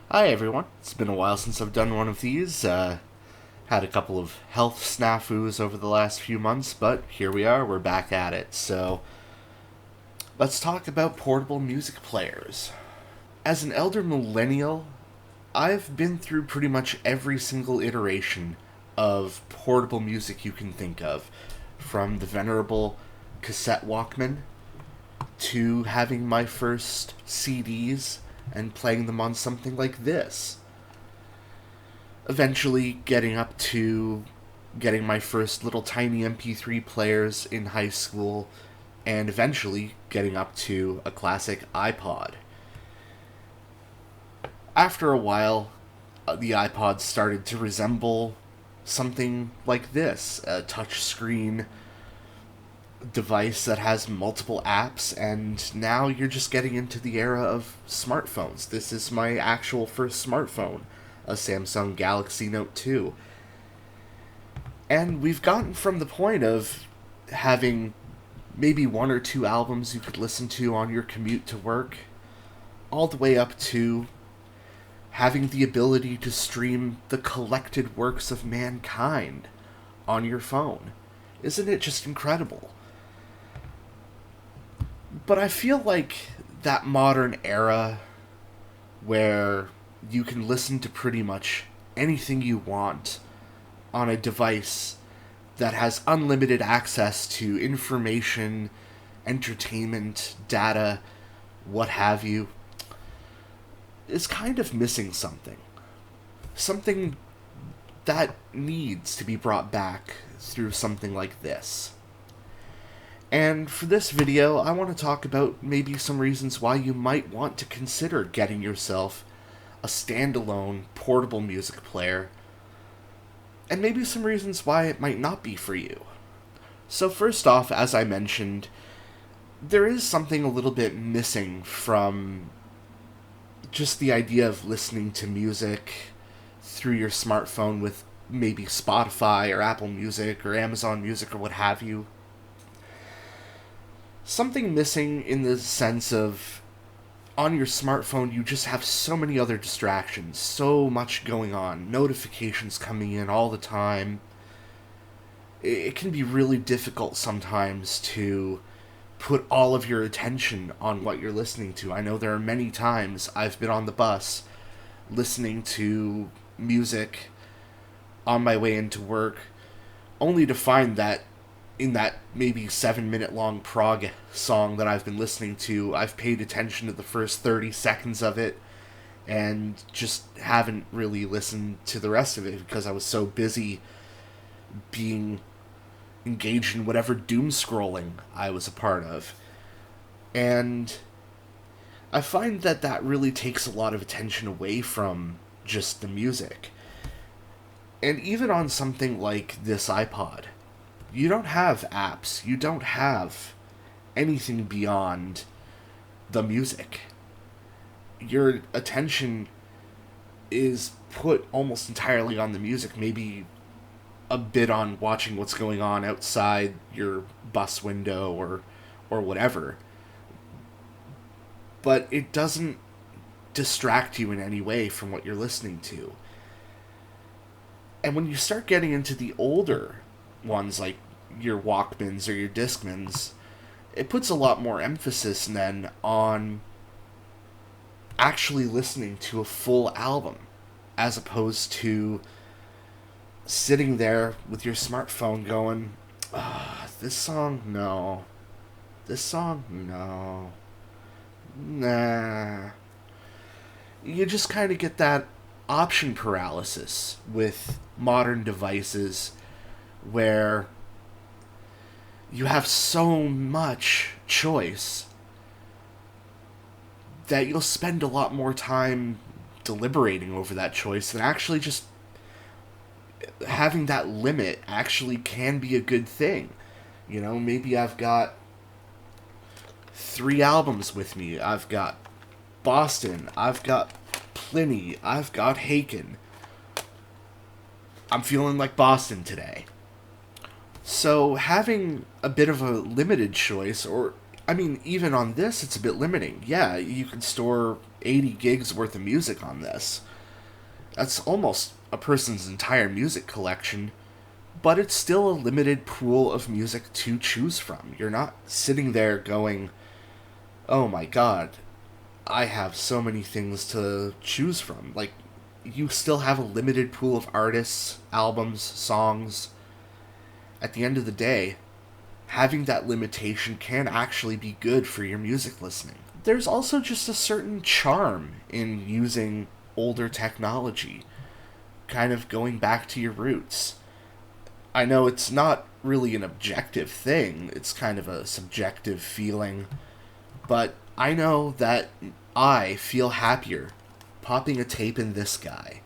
Hi everyone. It's been a while since I've done one of these. Had a couple of health snafus over the last few months, but here we are, we're back at it. So, let's talk about portable music players. As an elder millennial, I've been through pretty much every single iteration of portable music you can think of, from the venerable cassette Walkman to having my first CDs and playing them on something like this. Eventually getting up to getting my first little tiny MP3 players in high school, and eventually getting up to a classic iPod. After a while, the iPod started to resemble something like this, a touchscreen device that has multiple apps, and now you're just getting into the era of smartphones. This is my actual first smartphone, a Samsung Galaxy Note 2. And we've gotten from the point of having maybe one or two albums you could listen to on your commute to work, all the way up to having the ability to stream the collected works of mankind on your phone. Isn't it just incredible? But I feel like that modern era where you can listen to pretty much anything you want on a device that has unlimited access to information, entertainment, data, what have you, is kind of missing something. Something that needs to be brought back through something like this. And for this video, I want to talk about maybe some reasons why you might want to consider getting yourself a standalone portable music player, and maybe some reasons why it might not be for you. So first off, as I mentioned, there is something a little bit missing from just the idea of listening to music through your smartphone with maybe Spotify or Apple Music or Amazon Music or what have you. Something missing in the sense of, on your smartphone, you just have so many other distractions, so much going on, notifications coming in all the time. It can be really difficult sometimes to put all of your attention on what you're listening to. I know there are many times I've been on the bus listening to music on my way into work, only to find that in that maybe 7-minute long prog song that I've been listening to, I've paid attention to the first 30 seconds of it and just haven't really listened to the rest of it because I was so busy being engaged in whatever doom scrolling I was a part of. And I find that that really takes a lot of attention away from just the music. And even on something like this iPod, you don't have apps, you don't have anything beyond the music. Your attention is put almost entirely on the music, maybe a bit on watching what's going on outside your bus window or whatever. But it doesn't distract you in any way from what you're listening to. And when you start getting into the older ones like your Walkmans or your Discmans, it puts a lot more emphasis then on actually listening to a full album as opposed to sitting there with your smartphone going, this song, no. This song, no. Nah. You just kind of get that option paralysis with modern devices where you have so much choice that you'll spend a lot more time deliberating over that choice than actually just having that limit actually can be a good thing. You know, maybe I've got 3 albums with me. I've got Boston, I've got Pliny, I've got Haken. I'm feeling like Boston today. So having a bit of a limited choice, or, I mean, even on this, it's a bit limiting. Yeah, you can store 80 gigs worth of music on this. That's almost a person's entire music collection, but it's still a limited pool of music to choose from. You're not sitting there going, oh my god, I have so many things to choose from. Like, you still have a limited pool of artists, albums, songs. At the end of the day, having that limitation can actually be good for your music listening. There's also just a certain charm in using older technology, kind of going back to your roots. I know it's not really an objective thing, it's kind of a subjective feeling, but I know that I feel happier popping a tape in this guy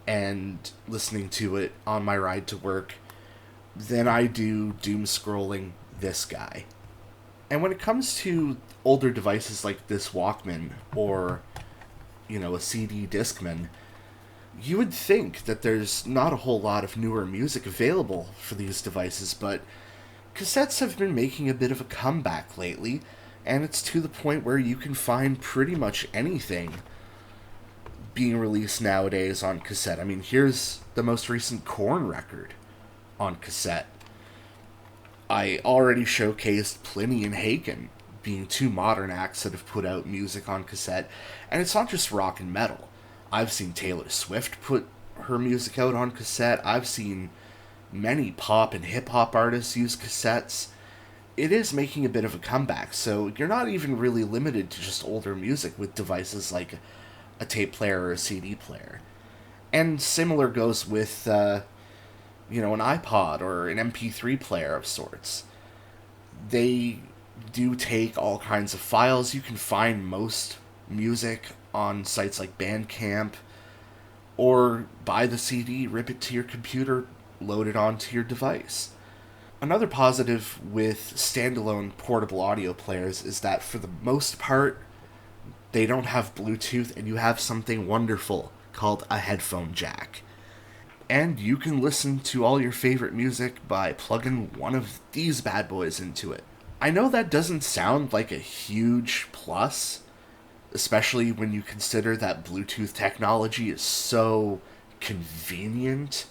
and listening to it on my ride to work than I do doom scrolling this guy. And when it comes to older devices like this Walkman or, a CD Discman, you would think that there's not a whole lot of newer music available for these devices, but cassettes have been making a bit of a comeback lately, and it's to the point where you can find pretty much anything being released nowadays on cassette. I mean, here's the most recent Korn record on cassette. I already showcased Pliny and Haken being two modern acts that have put out music on cassette, and it's not just rock and metal. I've seen Taylor Swift put her music out on cassette. I've seen many pop and hip hop artists use cassettes. It is making a bit of a comeback, so you're not even really limited to just older music with devices like a tape player or a CD player. And similar goes with, an iPod or an MP3 player of sorts. They do take all kinds of files. You can find most music on sites like Bandcamp, or buy the CD, rip it to your computer, load it onto your device. Another positive with standalone portable audio players is that for the most part, they don't have Bluetooth, and you have something wonderful called a headphone jack. And you can listen to all your favorite music by plugging one of these bad boys into it. I know that doesn't sound like a huge plus, especially when you consider that Bluetooth technology is so convenient,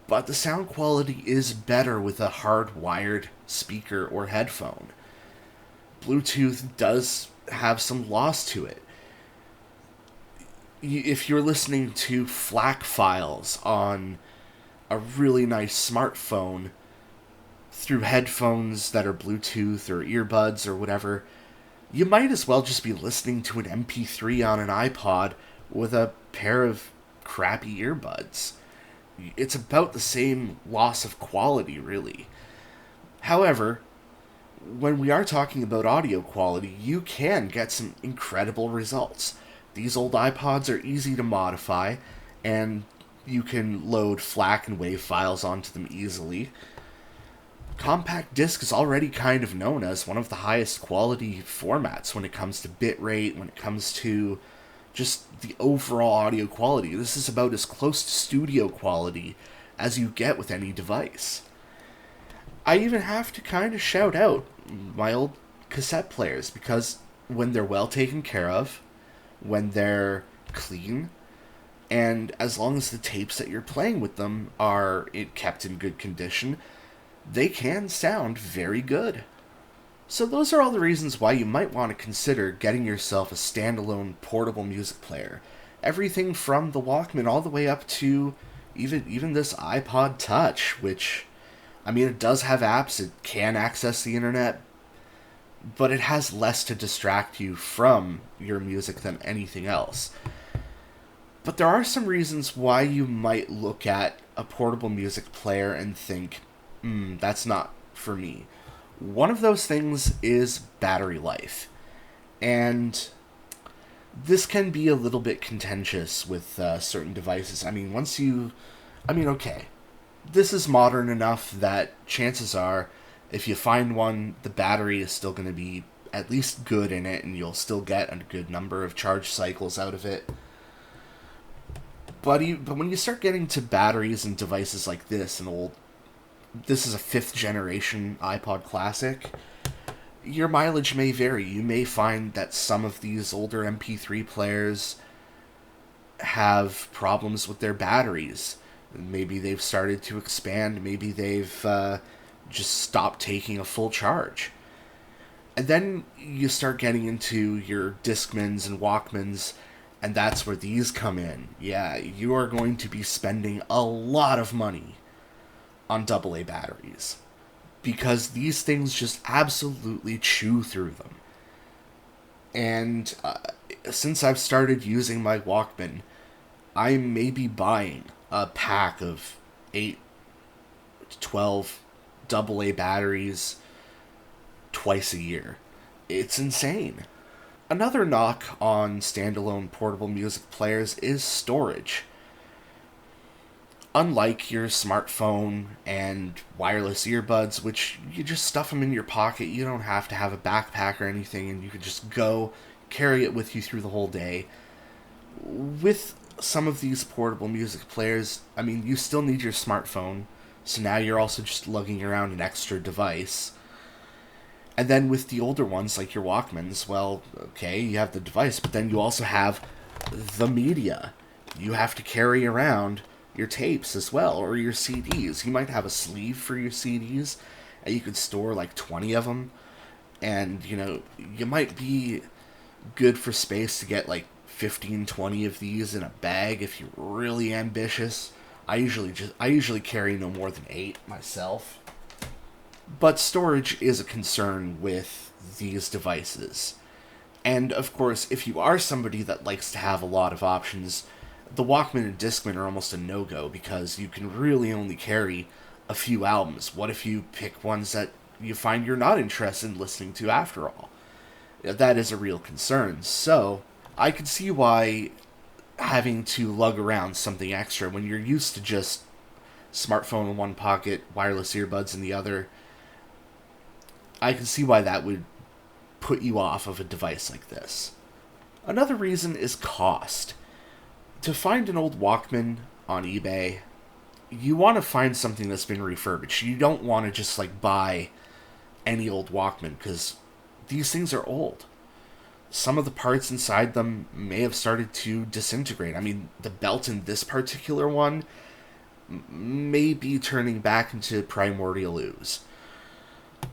but the sound quality is better with a hardwired speaker or headphone. Bluetooth does have some loss to it. If you're listening to FLAC files on a really nice smartphone through headphones that are Bluetooth or earbuds or whatever, you might as well just be listening to an MP3 on an iPod with a pair of crappy earbuds. It's about the same loss of quality, really. However, when we are talking about audio quality, you can get some incredible results. These old iPods are easy to modify, and you can load FLAC and WAV files onto them easily. Compact disc is already kind of known as one of the highest quality formats when it comes to bitrate, when it comes to just the overall audio quality. This is about as close to studio quality as you get with any device. I even have to kind of shout out my old cassette players, because when they're well taken care of, when they're clean, and as long as the tapes that you're playing with them are kept in good condition, they can sound very good. So those are all the reasons why you might want to consider getting yourself a standalone portable music player. Everything from the Walkman all the way up to even this iPod Touch, which, I mean, it does have apps, it can access the internet, but it has less to distract you from your music than anything else. But there are some reasons why you might look at a portable music player and think, that's not for me. One of those things is battery life. And this can be a little bit contentious with certain devices. I mean, okay, this is modern enough that chances are, if you find one, the battery is still going to be at least good in it, and you'll still get a good number of charge cycles out of it. But when you start getting to batteries and devices like this is a 5th generation iPod Classic, your mileage may vary. You may find that some of these older MP3 players have problems with their batteries. Maybe they've started to expand. Maybe they've just stopped taking a full charge. And then you start getting into your Discmans and Walkmans, and that's where these come in. Yeah, you are going to be spending a lot of money on AA batteries, because these things just absolutely chew through them. And since I've started using my Walkman, I may be buying a pack of 8 to 12 AA batteries twice a year. It's insane. Another knock on standalone portable music players is storage. Unlike your smartphone and wireless earbuds, which you just stuff them in your pocket, you don't have to have a backpack or anything, and you can just go carry it with you through the whole day. With some of these portable music players, I mean, you still need your smartphone, so now you're also just lugging around an extra device. And then with the older ones, like your Walkmans, well, okay, you have the device, but then you also have the media. You have to carry around your tapes as well, or your CDs. You might have a sleeve for your CDs, and you could store like 20 of them. And, you might be good for space to get like 15, 20 of these in a bag if you're really ambitious. I usually carry no more than 8 myself. But storage is a concern with these devices. And of course, if you are somebody that likes to have a lot of options, the Walkman and Discman are almost a no-go, because you can really only carry a few albums. What if you pick ones that you find you're not interested in listening to after all? That is a real concern. So, I could see why having to lug around something extra when you're used to just smartphone in one pocket, wireless earbuds in the other, I can see why that would put you off of a device like this. Another reason is cost. To find an old Walkman on eBay, you want to find something that's been refurbished. You don't want to just buy any old Walkman, because these things are old. Some of the parts inside them may have started to disintegrate. I mean, the belt in this particular one may be turning back into primordial ooze.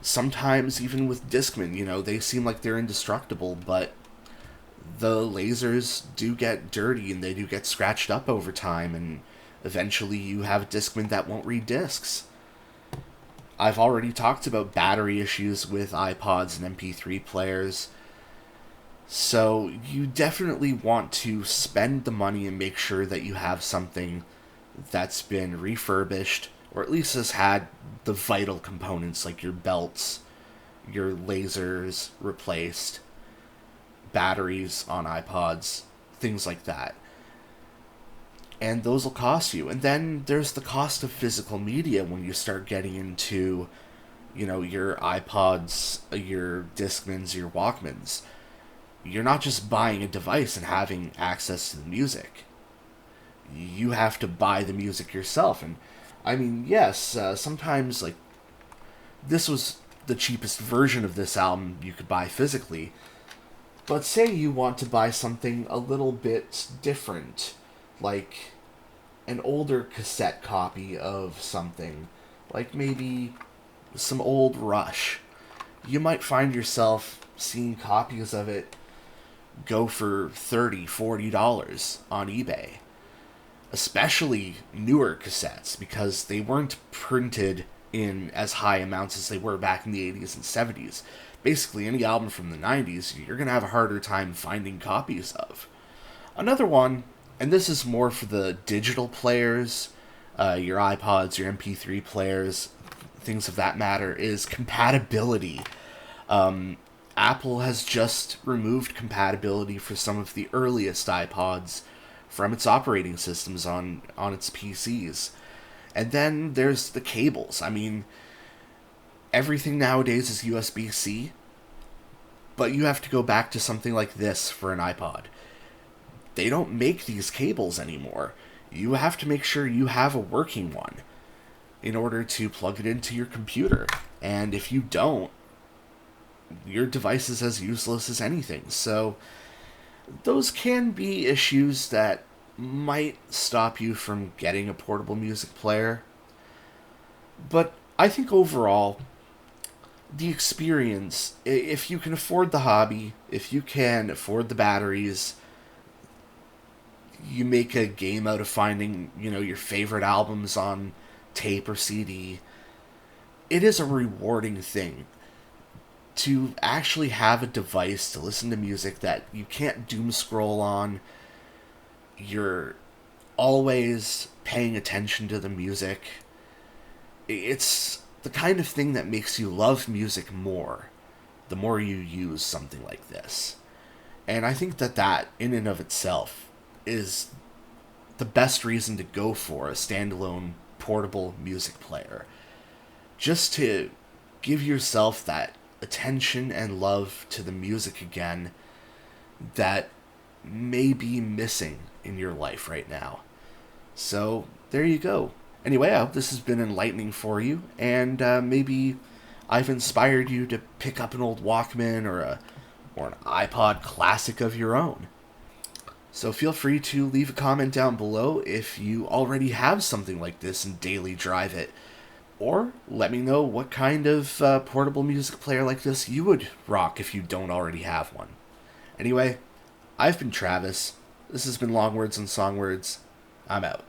Sometimes, even with Discman, they seem like they're indestructible, but the lasers do get dirty and they do get scratched up over time, and eventually you have a Discman that won't read discs. I've already talked about battery issues with iPods and MP3 players, so you definitely want to spend the money and make sure that you have something that's been refurbished, or at least has had the vital components like your belts, your lasers replaced, batteries on iPods, things like that. And those will cost you. And then there's the cost of physical media when you start getting into, your iPods, your Discmans, your Walkmans. You're not just buying a device and having access to the music. You have to buy the music yourself. And I mean, yes, sometimes, this was the cheapest version of this album you could buy physically. But say you want to buy something a little bit different, like an older cassette copy of something, like maybe some old Rush. You might find yourself seeing copies of it go for $30, $40 on eBay. Especially newer cassettes, because they weren't printed in as high amounts as they were back in the 80s and 70s. Basically, any album from the 90s, you're going to have a harder time finding copies of. Another one, and this is more for the digital players, your iPods, your MP3 players, things of that matter, is compatibility. Apple has just removed compatibility for some of the earliest iPods from its operating systems on its PCs. And then there's the cables. I mean, everything nowadays is USB-C, but you have to go back to something like this for an iPod. They don't make these cables anymore. You have to make sure you have a working one in order to plug it into your computer. And if you don't, your device is as useless as anything. So those can be issues that might stop you from getting a portable music player. But I think overall, the experience, if you can afford the hobby, if you can afford the batteries, you make a game out of finding, your favorite albums on tape or CD, it is a rewarding thing to actually have a device to listen to music that you can't doom scroll on. You're always paying attention to the music. It's the kind of thing that makes you love music more the more you use something like this. And I think that in and of itself is the best reason to go for a standalone portable music player. Just to give yourself that attention and love to the music again that may be missing in your life right now. So, there you go. Anyway, I hope this has been enlightening for you, and maybe I've inspired you to pick up an old Walkman or an iPod Classic of your own. So feel free to leave a comment down below if you already have something like this and daily drive it. Or let me know what kind of portable music player like this you would rock if you don't already have one. Anyway, I've been Travis. This has been Long Words and Song Words. I'm out.